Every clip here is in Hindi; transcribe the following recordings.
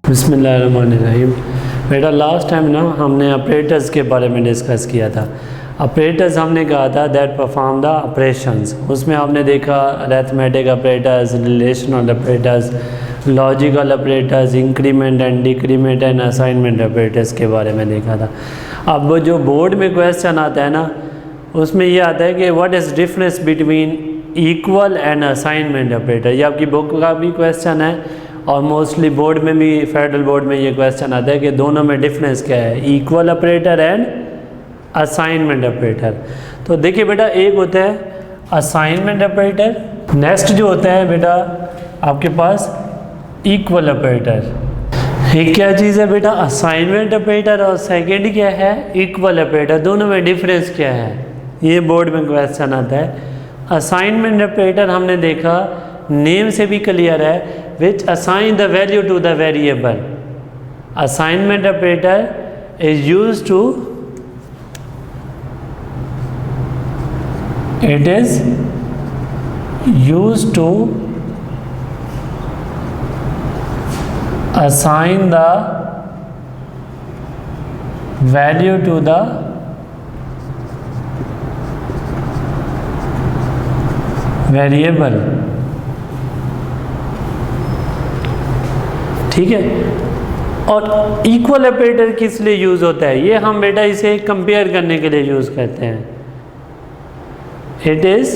बिस्मिल्लाहिर्रहमानिर्रहीम। बेटा लास्ट टाइम ना हमने ऑपरेटर्स के बारे में डिस्कस किया था। ऑपरेटर्स हमने कहा था दैट परफॉर्म द ऑपरेशंस। उसमें आपने देखा arithmetic operators, relational operators, logical operators, increment and decrement and assignment operators के बारे में देखा था। अब वो जो बोर्ड में क्वेश्चन आता है ना, उसमें ये आता है कि what is difference between equal and assignment operator. ये आपकी बुक का भी क्वेश्चन है और मोस्टली बोर्ड में भी, फेडरल बोर्ड में ये क्वेश्चन आता है कि दोनों में डिफरेंस क्या है, equal operator and assignment operator. तो देखिए बेटा, एक होता है असाइनमेंट ऑपरेटर, नेक्स्ट जो होता है बेटा आपके पास इक्वल ऑपरेटर। ये क्या चीज़ है बेटा, असाइनमेंट ऑपरेटर, और सेकेंड क्या है, इक्वल ऑपरेटर। दोनों में डिफरेंस क्या है, ये बोर्ड में क्वेश्चन आता है। असाइनमेंट ऑपरेटर हमने देखा नेम से भी क्लियर है, which assign the value to the variable. Assignment operator is used to, it is used to assign the value to the variable। ठीक है। और इक्वल ऑपरेटर किस लिए यूज़ होता है, ये हम बेटा इसे कंपेयर करने के लिए यूज़ करते हैं। It is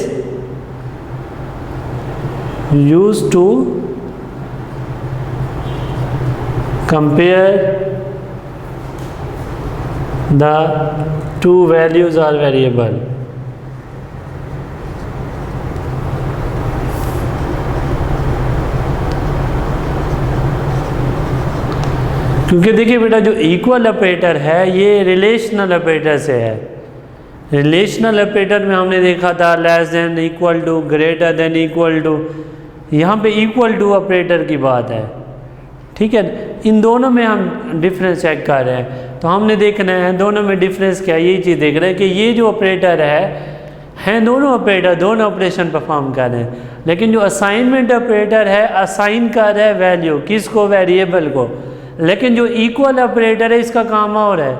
used to compare the two values are variable. क्योंकि देखिए बेटा, जो इक्वल ऑपरेटर है ये रिलेशनल ऑपरेटर से है। रिलेशनल ऑपरेटर में हमने देखा था less than, equal to, greater than, equal to. यहाँ पे इक्वल टू ऑपरेटर की बात है। ठीक है, इन दोनों में हम डिफरेंस चेक कर रहे हैं, तो हमने देखना है दोनों में डिफरेंस क्या है। यही चीज़ देख रहे हैं कि ये जो ऑपरेटर है दोनों ऑपरेटर दोनों ऑपरेशन परफॉर्म कर रहे हैं, लेकिन जो असाइनमेंट ऑपरेटर है असाइन कर रहा है वैल्यू, किसको, वेरिएबल को। लेकिन जो इक्वल ऑपरेटर है इसका काम और है,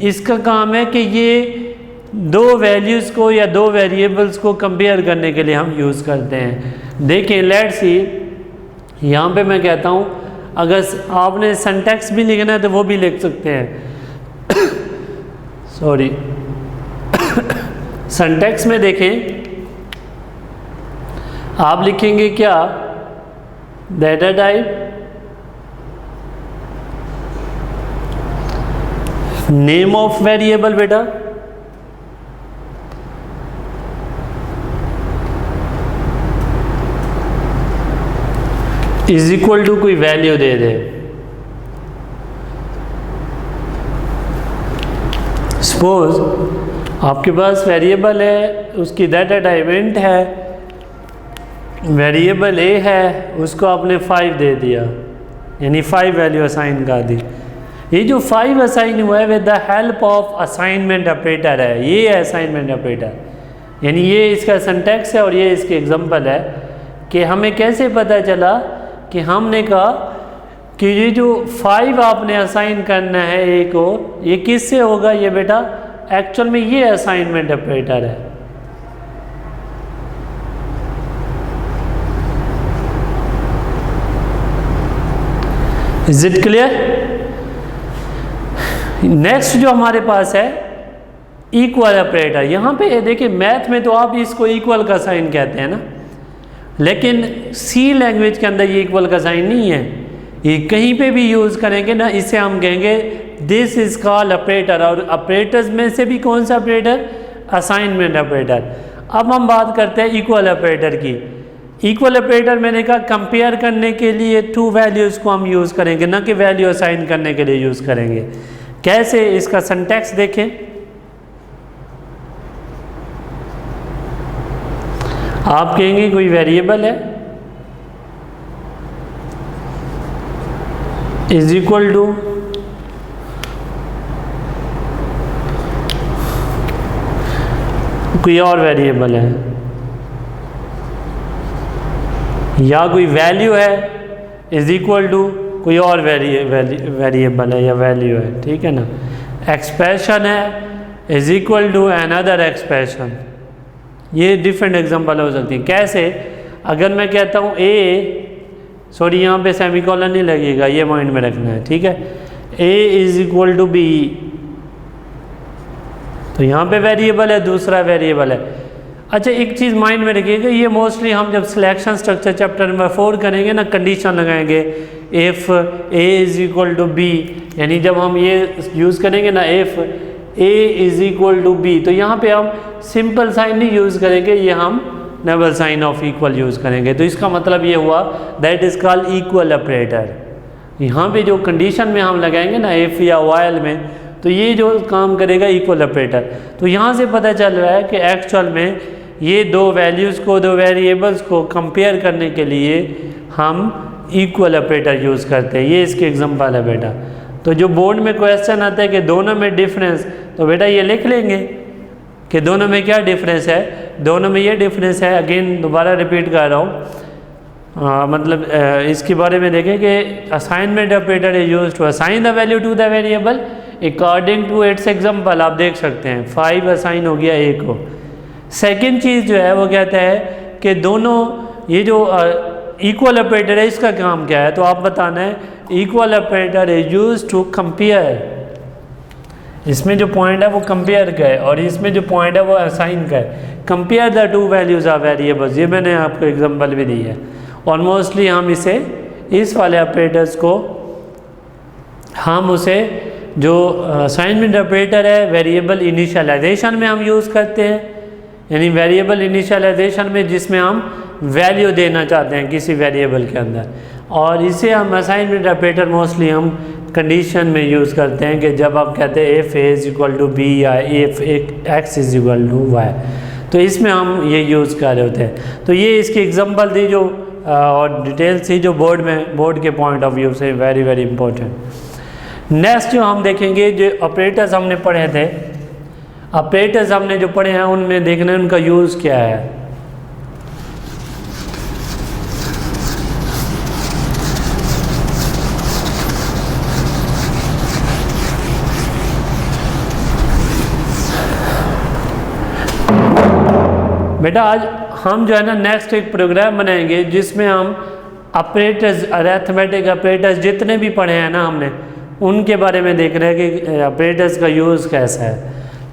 इसका काम है कि ये दो वैल्यूज़ को या दो वेरिएबल्स को कंपेयर करने के लिए हम यूज़ करते हैं। देखिए लेट्स सी, यहाँ पे मैं कहता हूँ अगर आपने सिंटैक्स भी लिखना है तो वो भी लिख सकते हैं। सॉरी, सिंटैक्स में देखें आप लिखेंगे क्या, data type, name of variable बेटा, इज इक्वल टू कोई वैल्यू दे दे। सपोज आपके पास वेरिएबल है, उसकी डाटा टाइप इंट है, वेरिएबल ए है, उसको आपने 5 दे दिया, यानी 5 वैल्यू असाइन कर दी। ये जो 5 असाइन हुआ है with the help of assignment operator है, ये है असाइनमेंट ऑपरेटर। यानी ये इसका सिंटैक्स है और ये इसकी एग्जांपल है कि हमें कैसे पता चला कि हमने कहा कि ये जो 5 आपने असाइन करना है ए को, ये किससे होगा, ये बेटा एक्चुअल में ये असाइनमेंट ऑपरेटर है। Is it clear? नेक्स्ट जो हमारे पास है इक्वल ऑपरेटर। यहाँ पे देखिए मैथ में तो आप इसको इक्वल का साइन कहते हैं ना, लेकिन सी लैंग्वेज के अंदर ये इक्वल का साइन नहीं है। ये कहीं पे भी यूज़ करेंगे ना, इसे हम कहेंगे दिस इज कॉल्ड ऑपरेटर। और ऑपरेटर्स में से भी कौन सा ऑपरेटर, असाइनमेंट ऑपरेटर। अब हम बात करते हैं इक्वल ऑपरेटर की। इक्वल ऑपरेटर मैंने कहा कंपेयर करने के लिए टू वैल्यूज़ को हम यूज़ करेंगे, ना कि वैल्यू असाइन करने के लिए यूज़ करेंगे। कैसे, इसका सिंटैक्स देखें। आप कहेंगे कोई वेरिएबल है, इज इक्वल टू कोई और वेरिएबल है या कोई वैल्यू है इज इक्वल टू कोई और वेरिएबल है या वैल्यू है, ठीक है ना। एक्सप्रेशन है is equal to another expression, ये डिफरेंट एग्जांपल हो सकती है। कैसे? अगर मैं कहता हूँ सॉरी यहाँ पे सेमीकोलन नहीं लगेगा, ये माइंड में रखना है, ठीक है। ए इज इक्वल टू बी, तो यहाँ पे वेरिएबल है, दूसरा वेरिएबल है। अच्छा एक चीज़ माइंड में रखिएगा, ये मोस्टली हम जब सिलेक्शन स्ट्रक्चर चैप्टर नंबर 4 करेंगे ना, कंडीशन लगाएंगे if A is equal to B, यानी जब हम ये यूज़ करेंगे ना if A is equal to B, तो यहाँ पे हम सिंपल साइन नहीं यूज़ करेंगे, ये हम double sign of equal use करेंगे। तो इसका मतलब ये हुआ that is called equal operator. यहाँ पे जो कंडीशन में हम लगाएंगे ना इफ़ या वाइल में, तो ये जो काम करेगा इक्वल ऑपरेटर। तो यहाँ से पता चल रहा है कि एक्चुअल में ये दो वैल्यूज़ को, दो वेरिएबल्स को कंपेयर करने के लिए हम इक्वल ऑपरेटर यूज़ करते हैं। ये इसके एग्जांपल है बेटा। तो जो बोर्ड में क्वेश्चन आता है कि दोनों में डिफरेंस, तो बेटा ये लिख लेंगे कि दोनों में क्या डिफरेंस है, दोनों में ये डिफरेंस है। अगेन दोबारा रिपीट कर रहा हूँ, मतलब इसके बारे में देखें कि assignment operator is used to assign the value to the variable according to its example. आप देख सकते हैं 5 असाइन हो गया ए को। सेकेंड चीज़ जो है वो कहता है कि दोनों ये जो इक्वल ऑपरेटर है इसका काम क्या है, तो आप बताना है equal operator is used to compare. इसमें जो पॉइंट है वो कंपेयर का है और इसमें जो पॉइंट है वो असाइन का है। Compare the two values of variables, ये मैंने आपको एग्जांपल भी दी है। और मोस्टली हम इसे इस वाले ऑपरेटर्स को हम उसे जो असाइनमेंट ऑपरेटर है वेरिएबल इनिशियलाइजेशन में हम यूज़ करते हैं, यानी वेरिएबल इनिशियलाइजेशन में जिसमें हम वैल्यू देना चाहते हैं किसी वेरिएबल के अंदर, और इसे हम असाइनमेंट ऑपरेटर मोस्टली हम कंडीशन में यूज़ करते हैं कि जब आप कहते हैं F A is equal to B या F X is equal to Y, तो इसमें हम ये यूज़ कर रहे होते हैं। तो ये इसकी एग्जांपल थी जो और डिटेल्स थी जो बोर्ड के पॉइंट ऑफ व्यू से वेरी वेरी इंपॉर्टेंट। नेक्स्ट जो हम देखेंगे जो ऑपरेटर्स हमने पढ़े थे, ऑपरेटर्स हमने जो पढ़े हैं उनमें देखना है उनका यूज़ क्या है। बेटा आज हम जो है ना नेक्स्ट एक प्रोग्राम बनाएंगे जिसमें हम ऑपरेटर्स, अरिथमेटिक ऑपरेटर्स जितने भी पढ़े हैं ना हमने, उनके बारे में देख रहे हैं कि ऑपरेटर्स का यूज़ कैसा है।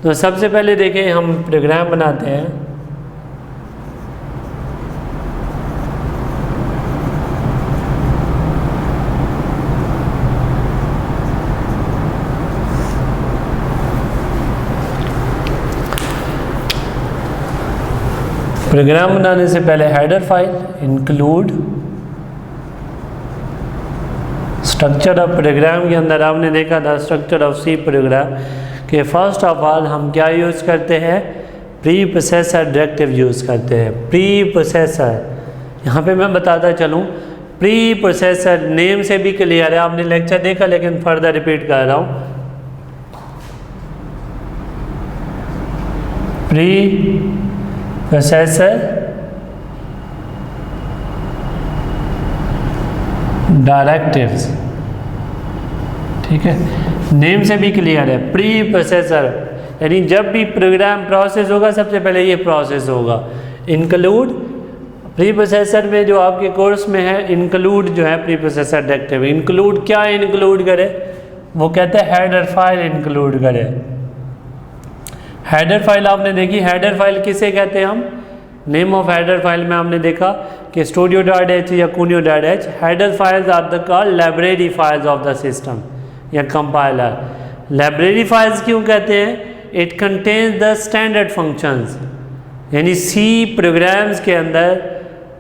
तो सबसे पहले देखें हम प्रोग्राम बनाते हैं। प्रोग्राम बनाने से पहले header file, include structure of program के अंदर आपने देखा था स्ट्रक्चर ऑफ सी प्रोग्राम कि फर्स्ट ऑफ ऑल हम क्या यूज़ करते हैं, प्री प्रोसेसर डायरेक्टिव यूज़ करते हैं। प्री प्रोसेसर यहाँ पे मैं बताता चलूँ, प्री प्रोसेसर नेम से भी क्लियर है, आपने लेक्चर देखा लेकिन फर्दर रिपीट कर रहा हूँ। प्री प्रोसेसर डायरेक्टिव्स, ठीक है, नेम से भी क्लियर है। प्री प्रोसेसर यानी जब भी प्रोग्राम प्रोसेस होगा सबसे पहले ये प्रोसेस होगा। इंक्लूड प्री प्रोसेसर में जो आपके कोर्स में है इंक्लूड जो है प्री प्रोसेसर डायरेक्टिव, इंक्लूड क्या इंक्लूड करे, वो कहते हैं हेडर फाइल इंक्लूड करे। हेडर फाइल आपने देखी, हेडर फाइल किसे कहते हैं हम, नेम ऑफ हेडर फाइल में हमने देखा कि studio.h या cuneo.h, header files are the called library files of the system या कंपाइलर। लाइब्रेरी फाइल्स क्यों कहते हैं, it contains the standard functions, यानी सी प्रोग्राम्स के अंदर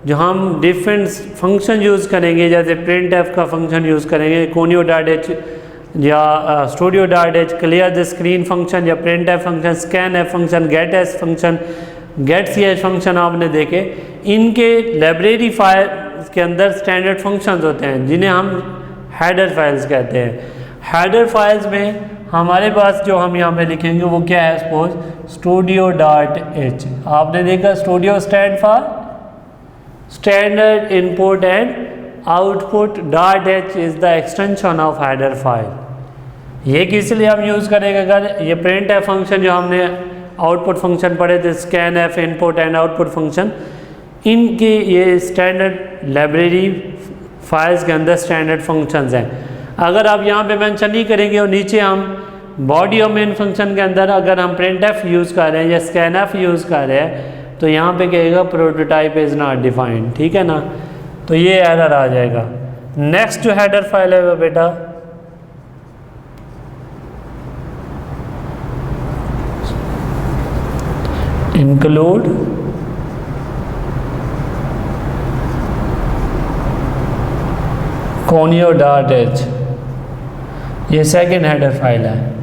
जो हम डिफरेंट फंक्शन यूज़ करेंगे, जैसे प्रिंट एफ का फंक्शन यूज़ करेंगे, cuneo.h या studio.h, clear the screen function या print F function, scan F function, get S function, get C H function आपने देखे। इनके लाइब्रेरी फाइल के अंदर स्टैंडर्ड फंक्शंस होते हैं जिन्हें हम हेडर फाइल्स कहते हैं। हेडर फाइल्स में हमारे पास जो हम यहाँ पे लिखेंगे वो क्या है, सपोज studio.h। आपने देखा studio stand for standard input and output, .h is the extension of header file. ये किस लिए हम यूज़ करेंगे, अगर ये प्रिंट है फंक्शन जो हमने आउटपुट फंक्शन पढ़े थे, scan F input and output function, इनके ये स्टैंडर्ड लाइब्रेरी फाइल्स के अंदर स्टैंडर्ड फंक्शंस हैं। अगर आप यहाँ पे मेंशन नहीं करेंगे और नीचे हम बॉडी और मेन फंक्शन के अंदर अगर हम प्रिंट एफ यूज़ कर रहे हैं या स्कैन एफ यूज़ कर रहे हैं तो यहाँ पे कहेगा प्रोटोटाइप इज़ नॉट डिफाइंड, ठीक है ना, तो ये एरर आ जाएगा। नेक्स्ट जो हेडर फाइल है वो बेटा इंक्लूड conio.h, ये सेकेंड हेडर फाइल है।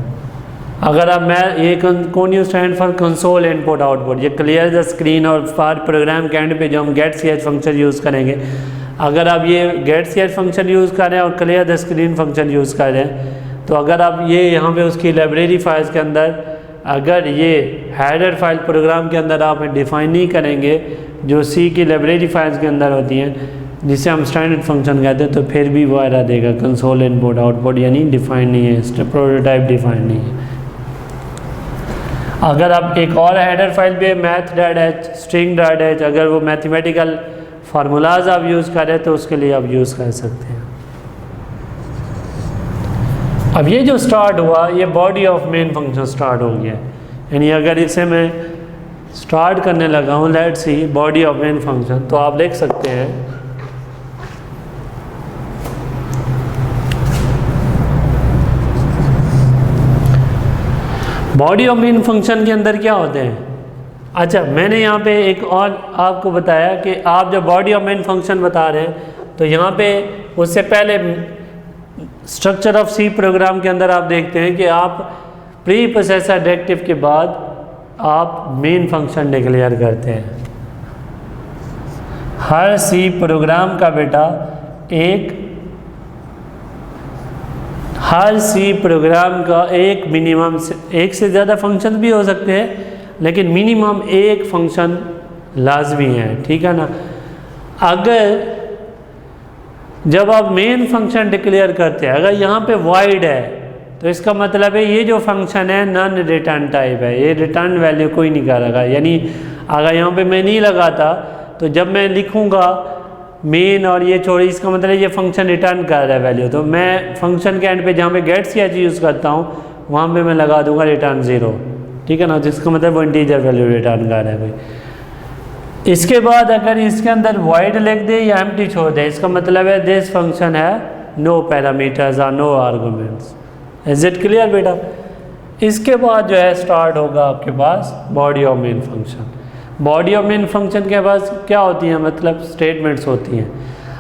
अगर आप ये conio stand for console input output, ये क्लियर द स्क्रीन और फॉर प्रोग्राम के एंड पे जो हम गेट ch फंक्शन यूज़ करेंगे, अगर आप ये गेट ch फंक्शन यूज़ कर रहे हैं और clear the screen function use कर रहे हैं, तो अगर आप ये यहाँ पे उसकी लाइब्रेरी फाइल्स के अंदर अगर ये हेडर फाइल प्रोग्राम के अंदर आप डिफ़ाइन नहीं करेंगे जो सी की लाइब्रेरी फाइल्स के अंदर होती हैं जिसे हम स्टैंडर्ड फंक्शन कहते हैं, तो फिर भी वो एरर देगा कंसोल इनपुट आउटपुट, यानी डिफाइन नहीं है, प्रोटोटाइप डिफाइन नहीं है। अगर आप एक और हेडर फाइल पे math.h string.h अगर वो मैथमेटिकल फार्मूलाज आप यूज़ करें तो उसके लिए आप यूज़ कर सकते हैं। अब ये जो स्टार्ट हुआ ये body of main function start हो गया, यानी अगर इसे मैं स्टार्ट करने लगा हूँ let's see body of main function, तो आप लिख सकते हैं बॉडी ऑफ मेन फंक्शन के अंदर क्या होते हैं। अच्छा, मैंने यहाँ पे एक और आपको बताया कि आप जब बॉडी ऑफ मेन फंक्शन बता रहे हैं तो यहाँ पे उससे पहले स्ट्रक्चर ऑफ सी प्रोग्राम के अंदर आप देखते हैं कि आप प्री प्रोसेसर डायरेक्टिव के बाद आप मेन फंक्शन डिक्लेयर करते हैं। हर सी प्रोग्राम का बेटा हर सी प्रोग्राम का एक मिनिमम एक से ज़्यादा फंक्शन भी हो सकते हैं, लेकिन मिनिमम एक फंक्शन लाजमी है, ठीक है ना। अगर जब आप मेन फंक्शन डिक्लेयर करते हैं, अगर यहाँ पे वॉइड है तो इसका मतलब है ये जो फंक्शन है नॉन रिटर्न टाइप है, ये रिटर्न वैल्यू कोई नहीं करेगा। यानी अगर यहाँ पे मैं नहीं लगाता तो जब मैं लिखूँगा मेन और ये छोड़ी, इसका मतलब ये फंक्शन रिटर्न कर रहा है वैल्यू, तो मैं फंक्शन के एंड पे जहाँ पे गेट ch यूज़ करता हूँ वहाँ पे मैं लगा दूंगा रिटर्न 0, ठीक है ना, जिसका मतलब वो इंटीजर वैल्यू रिटर्न कर रहा है भाई। इसके बाद अगर इसके अंदर वॉइड लिख दे या एम्प्टी छोड़ दे, इसका मतलब है दिस फंक्शन है नो पैरामीटर्स और no arguments. Is it clear बेटा। इसके बाद जो है स्टार्ट होगा आपके पास body of main function. Body of main function के पास क्या होती हैं, मतलब स्टेटमेंट्स होती हैं।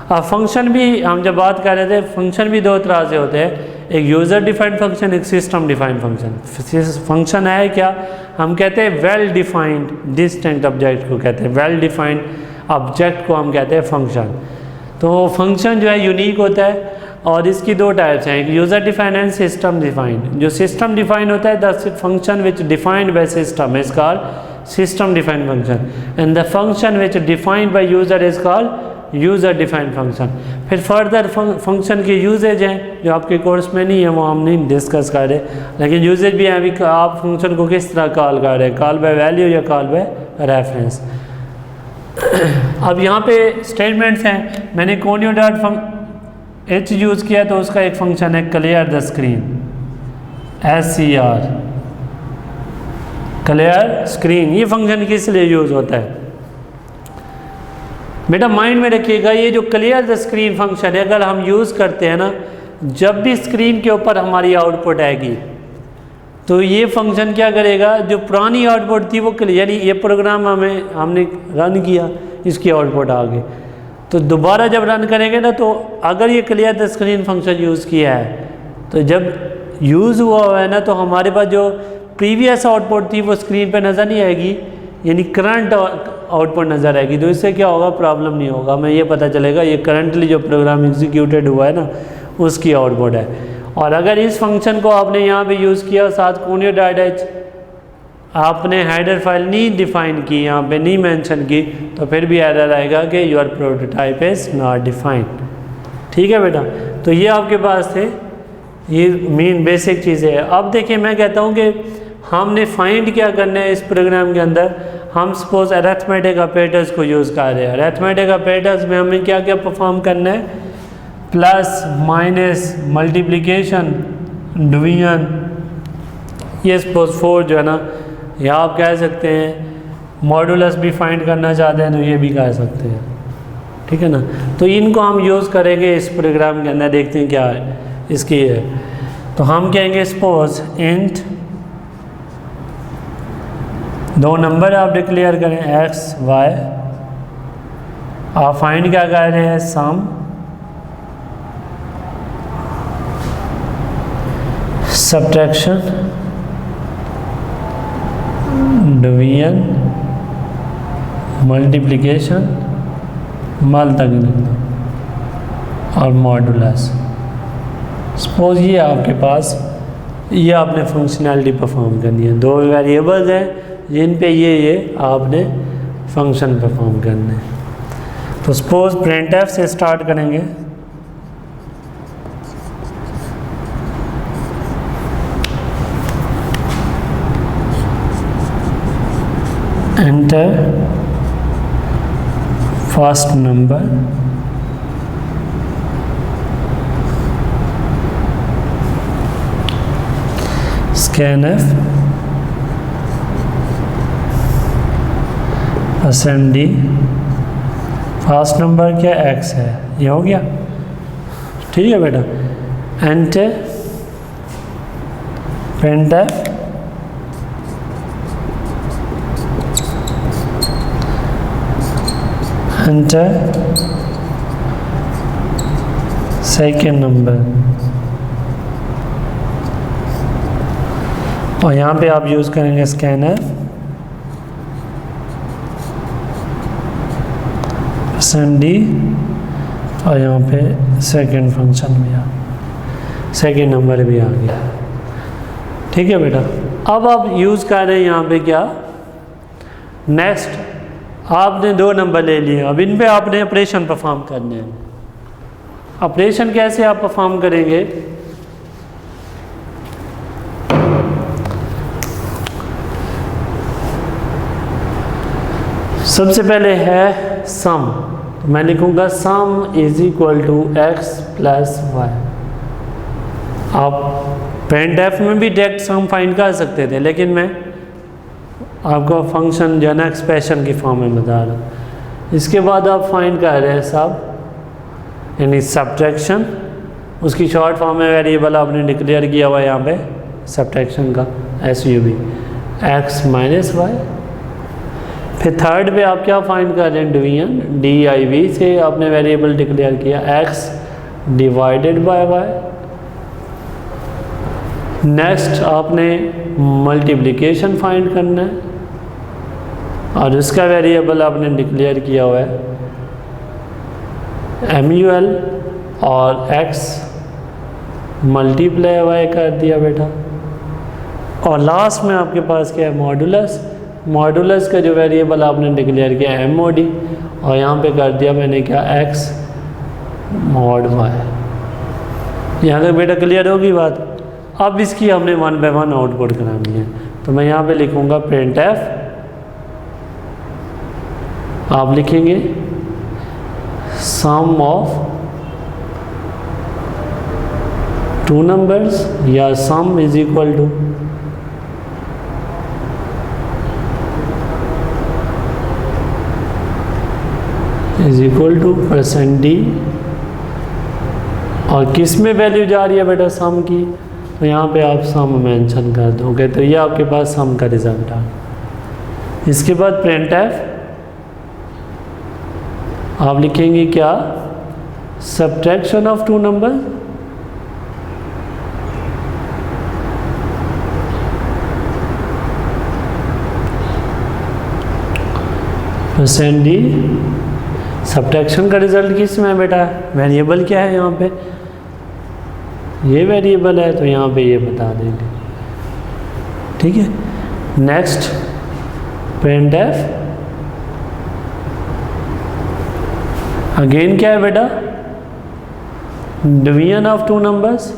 अब फंक्शन भी हम जब बात कर रहे थे, फंक्शन भी दो तरह से होते हैं, एक यूज़र डिफाइंड फंक्शन, एक सिस्टम डिफाइंड फंक्शन। फंक्शन है क्या, हम कहते हैं वेल डिफाइंड डिस्टिंक्ट ऑब्जेक्ट को कहते हैं, वेल डिफाइंड ऑब्जेक्ट को हम कहते हैं फंक्शन। तो फंक्शन जो है यूनिक होता है और इसकी दो टाइप्स हैं, एक user defined and system defined. जो सिस्टम डिफाइंड होता है, the function which defined by system is called system defined function and the function which defined by user is called user defined function। फिर फर्दर फंक्शन के यूजेज हैं जो आपके कोर्स में नहीं है, वो हम नहीं डिस्कस कर रहे, लेकिन यूजेज भी हैं। अभी आप फंक्शन को किस तरह कॉल कर रहे हैं, कॉल बाय वैल्यू या कॉल बाय रेफरेंस। अब यहाँ पे स्टेटमेंट्स हैं, मैंने conio.h यूज़ किया तो उसका एक फंक्शन है clear the screen, SCR clear screen. ये फंक्शन किस लिए यूज़ होता है बेटा, माइंड में रखिएगा, ये जो क्लियर द स्क्रीन फंक्शन है अगर हम यूज़ करते हैं ना, जब भी स्क्रीन के ऊपर हमारी आउटपुट आएगी तो ये फंक्शन क्या करेगा, जो पुरानी आउटपुट थी वो क्लियर, यानी ये प्रोग्राम हमने रन किया, इसकी आउटपुट आ गई, तो दोबारा जब रन करेंगे ना, तो अगर ये clear the screen function use किया है तो जब यूज़ हुआ है ना, तो हमारे पास जो प्रीवियस आउटपुट थी वो स्क्रीन पे नज़र नहीं आएगी, यानी करंट आउटपुट नज़र आएगी। तो इससे क्या होगा, प्रॉब्लम नहीं होगा, हमें ये पता चलेगा ये करंटली जो प्रोग्राम एग्जीक्यूटेड हुआ है ना उसकी आउटपुट है। और अगर इस फंक्शन को आपने यहाँ पे यूज़ किया साथ कोनियोडाइड आपने हेडर फाइल नहीं डिफाइन की, यहाँ पे नहीं मेंशन की, तो फिर भी एरर आएगा कि your prototype is not defined. ठीक है बेटा, तो ये आपके पास थे, ये मेन बेसिक चीज़ें है। अब देखिए मैं कहता हूँ कि हमने फाइंड क्या करना है इस प्रोग्राम के अंदर। हम सपोज अरिथमेटिक ऑपरेटर्स को यूज़ कर रहे हैं। अरिथमेटिक ऑपरेटर्स में हमें क्या क्या परफॉर्म करना है, प्लस माइनस मल्टीप्लिकेशन डिवीजन, ये सपोज 4 जो है ना, या आप कह सकते हैं मॉडुलस भी फाइंड करना चाहते हैं तो ये भी कह सकते हैं। ठीक है ना, तो इनको हम यूज़ करेंगे इस प्रोग्राम के अंदर। देखते हैं क्या है इसकी है। तो हम कहेंगे सपोज इंट, 2 नंबर आप डिक्लेयर करें x y, आप फाइंड क्या कर रहे हैं, सम, सब्ट्रैक्शन, डिवीजन, मल्टीप्लिकेशन, मल तक लिख दो और मॉडुलस। सपोज ये आपके पास, ये आपने फंक्शनैलिटी परफॉर्म करनी है। 2 वेरिएबल्स हैं जिन पे ये आपने फंक्शन परफॉर्म करने हैं। तो सपोज printf से स्टार्ट करेंगे। एंटर फर्स्ट नंबर, स्कैनफ, असेंडी, फर्स्ट नंबर क्या x है, ये हो गया। ठीक है बेटा, enter printf enter second number, और यहाँ पे आप यूज़ करेंगे स्कैनर, डी, और यहाँ पे सेकेंड फंक्शन भी सेकेंड नंबर भी आ गया। ठीक है बेटा, अब आप यूज़ कर रहे हैं यहाँ पे क्या, नेक्स्ट आपने 2 नंबर ले लिए। अब इन पे आपने ऑपरेशन परफॉर्म करने हैं। ऑपरेशन कैसे आप परफॉर्म करेंगे, सबसे पहले है सम, तो मैं लिखूंगा sum is equal to x plus y. आप printf में भी डायरेक्ट सम फाइंड कर सकते थे, लेकिन मैं आपको फंक्शन जो है ना एक्सप्रेशन की फॉर्म में बता रहा हूँ। इसके बाद आप फाइंड कर रहे हैं सब, यानी सब्ट्रैक्शन, उसकी शॉर्ट फॉर्म में वेरिएबल आपने डिक्लेयर किया हुआ है यहाँ पे सब्ट्रैक्शन का SUB, x माइनस वाई। फिर थर्ड पे आप क्या फाइंड कर रहे हैं, डिवीजन, DIV से आपने वेरिएबल डिक्लेयर किया x divided by y। Next आपने मल्टीप्लिकेशन फाइंड करना है और उसका वेरिएबल आपने डिक्लेयर किया हुआ है MUL, और x मल्टीप्लाई y कर दिया बेटा। और लास्ट में आपके पास क्या है, मॉडुलस। मॉडुलस का जो वेरिएबल आपने डिक्लेयर किया MOD, और यहाँ पे कर दिया मैंने क्या, x मॉड y। यहाँ तक बेटा क्लियर होगी बात। अब इसकी हमने 1 बाय 1 आउटपुट करानी है, तो मैं यहाँ पे लिखूँगा printf, आप लिखेंगे सम ऑफ 2 नंबर्स, या sum is equal to %d, और किस में वैल्यू जा रही है बेटा, सम की, तो यहाँ पे आप सम मेंशन कर दोगे, तो ये आपके पास सम का रिजल्ट आ गया। इसके बाद printf आप लिखेंगे क्या, subtraction of 2 number, %d, subtraction का रिजल्ट किस में है बेटा, वेरिएबल क्या है यहाँ पे, ये वेरिएबल है तो यहाँ पे ये बता देंगे। ठीक है, नेक्स्ट printf अगेन क्या है बेटा, division of two numbers.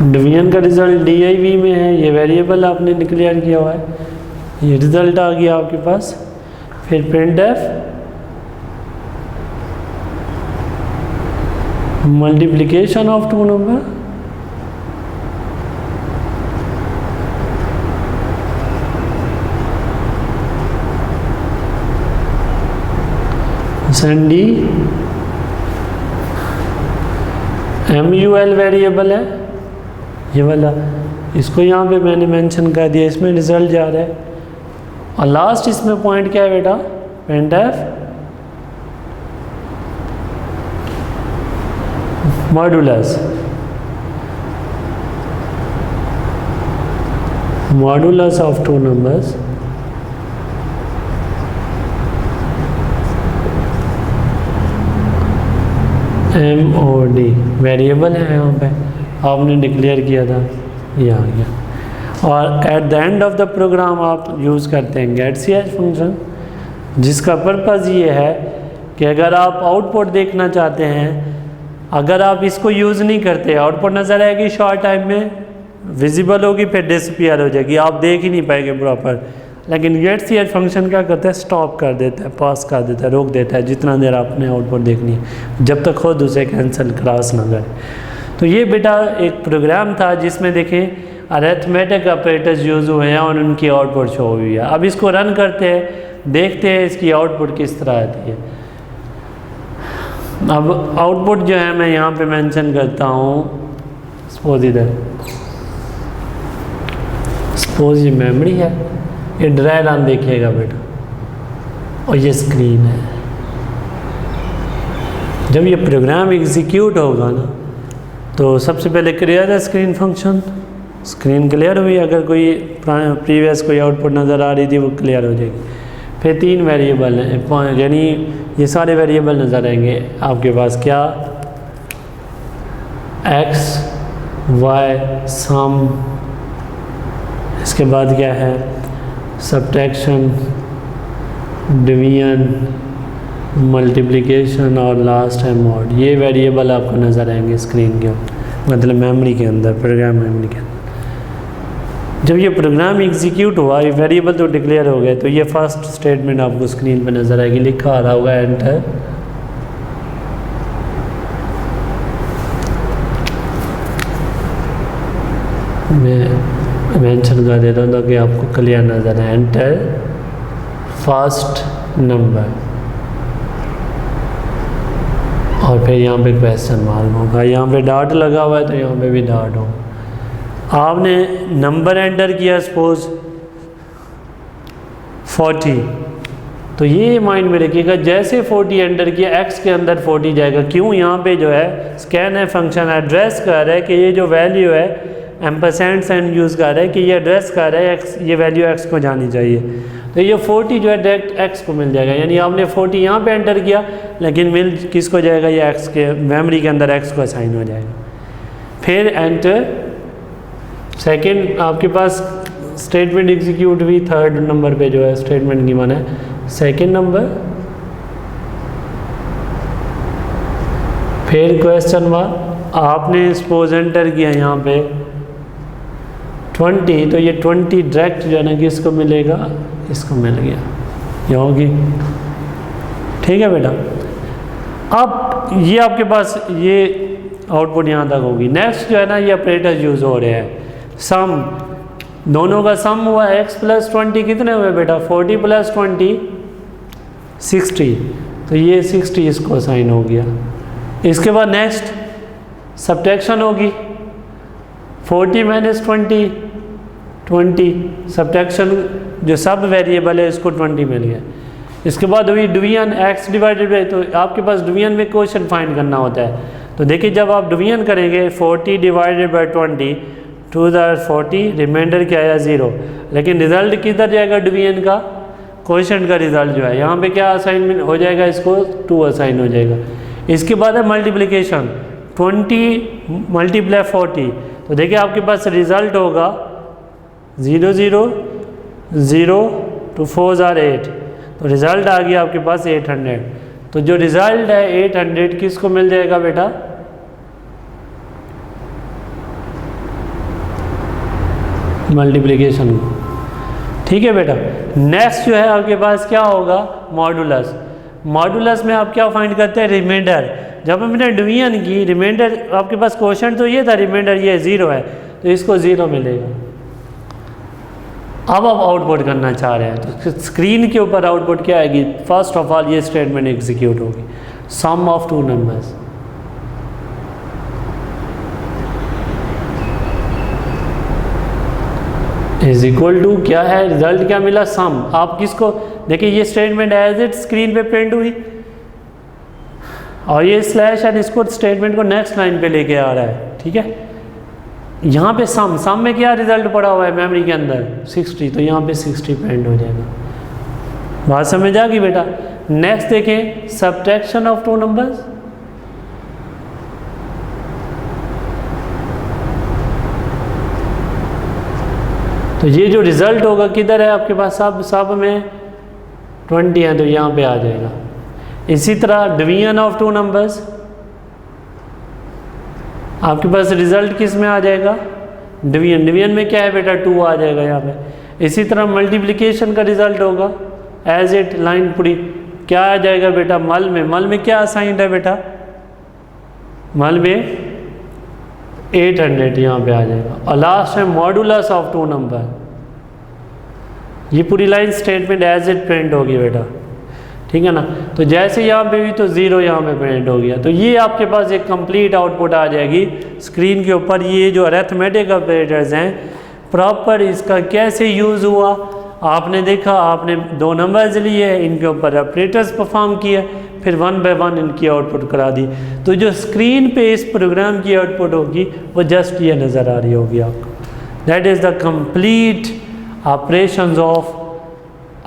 Division का रिजल्ट div में है, ये वेरिएबल आपने डिक्लेयर किया हुआ है, ये रिजल्ट आ गया आपके पास। फिर printf multiplication of two number, सैंडी mul वेरिएबल है ये वाला, इसको यहाँ पे मैंने मेंशन कर दिया, इसमें रिजल्ट जा रहा है। और लास्ट इसमें पॉइंट क्या है बेटा, printf modulus of two numbers MOD variable है, यहाँ पे आपने डिक्लेयर किया था, ये आ गया। और at the end of the program आप यूज़ करते हैं getch फंक्शन, जिसका पर्पज़ ये है कि अगर आप आउटपुट देखना चाहते हैं, अगर आप इसको यूज़ नहीं करते, आउटपुट नज़र आएगी शॉर्ट टाइम में, विजिबल होगी, फिर डिसअपीयर हो जाएगी, आप देख ही नहीं पाएंगे प्रॉपर। लेकिन getch फंक्शन क्या करता है, स्टॉप कर देता है, पॉज कर देता है, रोक देता है, जितना देर आपने आउटपुट देखनी है, जब तक खुद उसे कैंसिल क्रॉस ना करे। तो ये बेटा एक प्रोग्राम था जिसमें देखें अरिथमेटिक ऑपरेटर्स यूज़ हुए हैं और उनकी आउटपुट शो हुई है। अब इसको रन करते हैं, देखते हैं इसकी आउटपुट किस तरह आती है। अब आउटपुट जो है मैं यहाँ पे मेंशन करता हूँ, सपोज इधर, सपोज ये मेमोरी है, ये ड्राई रन देखिएगा बेटा, और ये स्क्रीन है। जब ये प्रोग्राम एग्जीक्यूट होगा ना, तो सबसे पहले क्लियर है स्क्रीन फंक्शन, स्क्रीन क्लियर हुई, अगर कोई प्रीवियस कोई आउटपुट नज़र आ रही थी वो क्लियर हो जाएगी। फिर 3 वेरिएबल हैं, यानी ये सारे वेरिएबल नज़र आएंगे आपके पास, क्या, x y सम, इसके बाद क्या है, सब्ट्रैक्शन, डिवीजन, मल्टीप्लिकेशन और लास्ट है मॉड। ये वेरिएबल आपको नज़र आएंगे स्क्रीन के, मतलब मेमोरी के अंदर, प्रोग्राम मेमोरी के अंदर। जब ये प्रोग्राम एग्जीक्यूट हुआ, ये वेरिएबल तो डिक्लेयर हो गए, तो ये फर्स्ट स्टेटमेंट आपको स्क्रीन पे नज़र आएगी, लिखा आ रहा होगा एंटर। मैं मेंशन कर देता हूँ ताकि आपको क्लियर नज़र आए, एंटर फर्स्ट नंबर, और फिर यहाँ पे क्वेश्चन मार्क होगा, यहाँ पे डॉट लगा हुआ है तो यहाँ पे भी डॉट हो। आपने नंबर एंटर किया सपोज 40, तो ये माइंड में रखिएगा, जैसे 40 एंटर किया x के अंदर 40 जाएगा। क्यों, यहाँ पे जो है स्कैन है फंक्शन एड्रेस कर रहा है कि ये जो वैल्यू है एम्परसेंड साइन यूज़ कर रहा है कि ये एड्रेस कर रहा है x, ये वैल्यू x को जानी चाहिए, तो ये 40 जो है डायरेक्ट x को मिल जाएगा। यानी आपने 40 यहाँ पे एंटर किया, लेकिन मिल किसको जाएगा, ये x के मेमोरी के अंदर x को असाइन हो जाएगा। फिर एंटर सेकंड, आपके पास स्टेटमेंट एग्जीक्यूट हुई, थर्ड नंबर पे जो है स्टेटमेंट गिवन है, सेकंड नंबर, फिर क्वेश्चन मार्क, आपने सपोज एंटर किया यहाँ पे 20, तो ये 20 डायरेक्ट जो है ना किसको मिलेगा, इसको मिल गया, ये होगी। ठीक है बेटा, अब ये आपके पास ये आउटपुट यहाँ तक होगी। नेक्स्ट जो है ना, ये ऑपरेटर यूज़ हो रहे हैं, सम, दोनों का सम हुआ x + 20 कितने हुए बेटा, 40 + 20 60, तो ये 60 इसको असाइन हो गया। इसके बाद नेक्स्ट सब्ट्रैक्शन होगी, 40 - 20 20, सब्ट्रैक्शन जो सब वेरिएबल है इसको 20 मिल गया। इसके बाद हुई डिवीजन, x डिवाइडेड बाई, तो आपके पास डिवीजन में क्वेश्चन फाइंड करना होता है। तो देखिए जब आप डिवीजन करेंगे 40 / 20 2 * 40, रिमाइंडर क्या आया 0। लेकिन रिजल्ट किधर जाएगा डिवीजन का, क्वोशंट का रिजल्ट जो है यहाँ पे क्या असाइनमेंट हो जाएगा, इसको 2 असाइन हो जाएगा। इसके बाद है मल्टीप्लिकेशन, 20 मल्टीप्लाई 40, तो देखिए आपके पास रिजल्ट होगा 0 0 0 2 4 आर 8, तो रिजल्ट आ गया आपके पास 800। तो जो रिजल्ट है 800 किसको मिल जाएगा बेटा, मल्टीप्लिकेशन को। ठीक है बेटा। नेक्स्ट जो है आपके पास क्या होगा, मॉडुलस। मॉडुलस में आप क्या फाइंड करते हैं, रिमाइंडर। जब हमने डिवीजन की, रिमाइंडर आपके पास क्वोशंट तो ये था, रिमाइंडर ये 0 है, तो इसको 0 मिलेगा। अब आप आउटपुट करना चाह रहे हैं तो स्क्रीन के ऊपर आउटपुट क्या आएगी, फर्स्ट ऑफ ऑल ये स्टेटमेंट एग्जीक्यूट होगी, sum of 2 numbers. Is equal to क्या है, रिजल्ट क्या मिला, सम। आप किसको देखिए, ये स्टेटमेंट एज इट स्क्रीन पे प्रिंट हुई और ये स्लैश एंड इसको स्टेटमेंट को नेक्स्ट लाइन पे लेके आ रहा है। ठीक है, यहाँ पे सम में क्या रिजल्ट पड़ा हुआ है मेमोरी के अंदर 60, तो यहाँ पे 60 प्रिंट हो जाएगा। बात समझ आ गई बेटा। नेक्स्ट देखें, सब्ट्रैक्शन ऑफ 2 नंबर्स। तो ये जो रिजल्ट होगा किधर है आपके पास, सब में 20 है, तो यहाँ पे आ जाएगा। इसी तरह डिवीजन ऑफ 2 नंबर्स, आपके पास रिजल्ट किस में आ जाएगा, डिवीजन में क्या है बेटा, 2 आ जाएगा यहाँ पे। इसी तरह मल्टीप्लिकेशन का रिजल्ट होगा एज इट, लाइन पूरी क्या आ जाएगा बेटा, मल में क्या असाइंड है बेटा, मल में 800 यहाँ पे आ जाएगा। और लास्ट है मॉडुलस ऑफ 2 नंबर, ये पूरी line statement as it print होगी बेटा। ठीक है ना, तो जैसे यहाँ पे भी तो 0 यहाँ पे प्रिंट हो गया, तो ये आपके पास एक कंप्लीट आउटपुट आ जाएगी स्क्रीन के ऊपर। ये जो अरिथमेटिक ऑपरेटर्स हैं प्रॉपर, इसका कैसे यूज़ हुआ आपने देखा, आपने 2 नंबर्स लिए, इनके ऊपर ऑपरेटर्स परफॉर्म किए, फिर 1 बाय 1 इनकी आउटपुट करा दी। तो जो स्क्रीन पे इस प्रोग्राम की आउटपुट होगी वो जस्ट ये नज़र आ रही होगी आपको। That is the complete operations of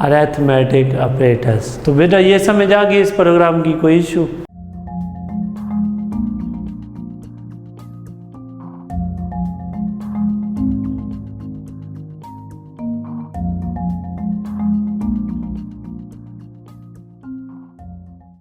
arithmetic operators. तो बेटा ये समझ आ गई इस प्रोग्राम की, कोई इशू?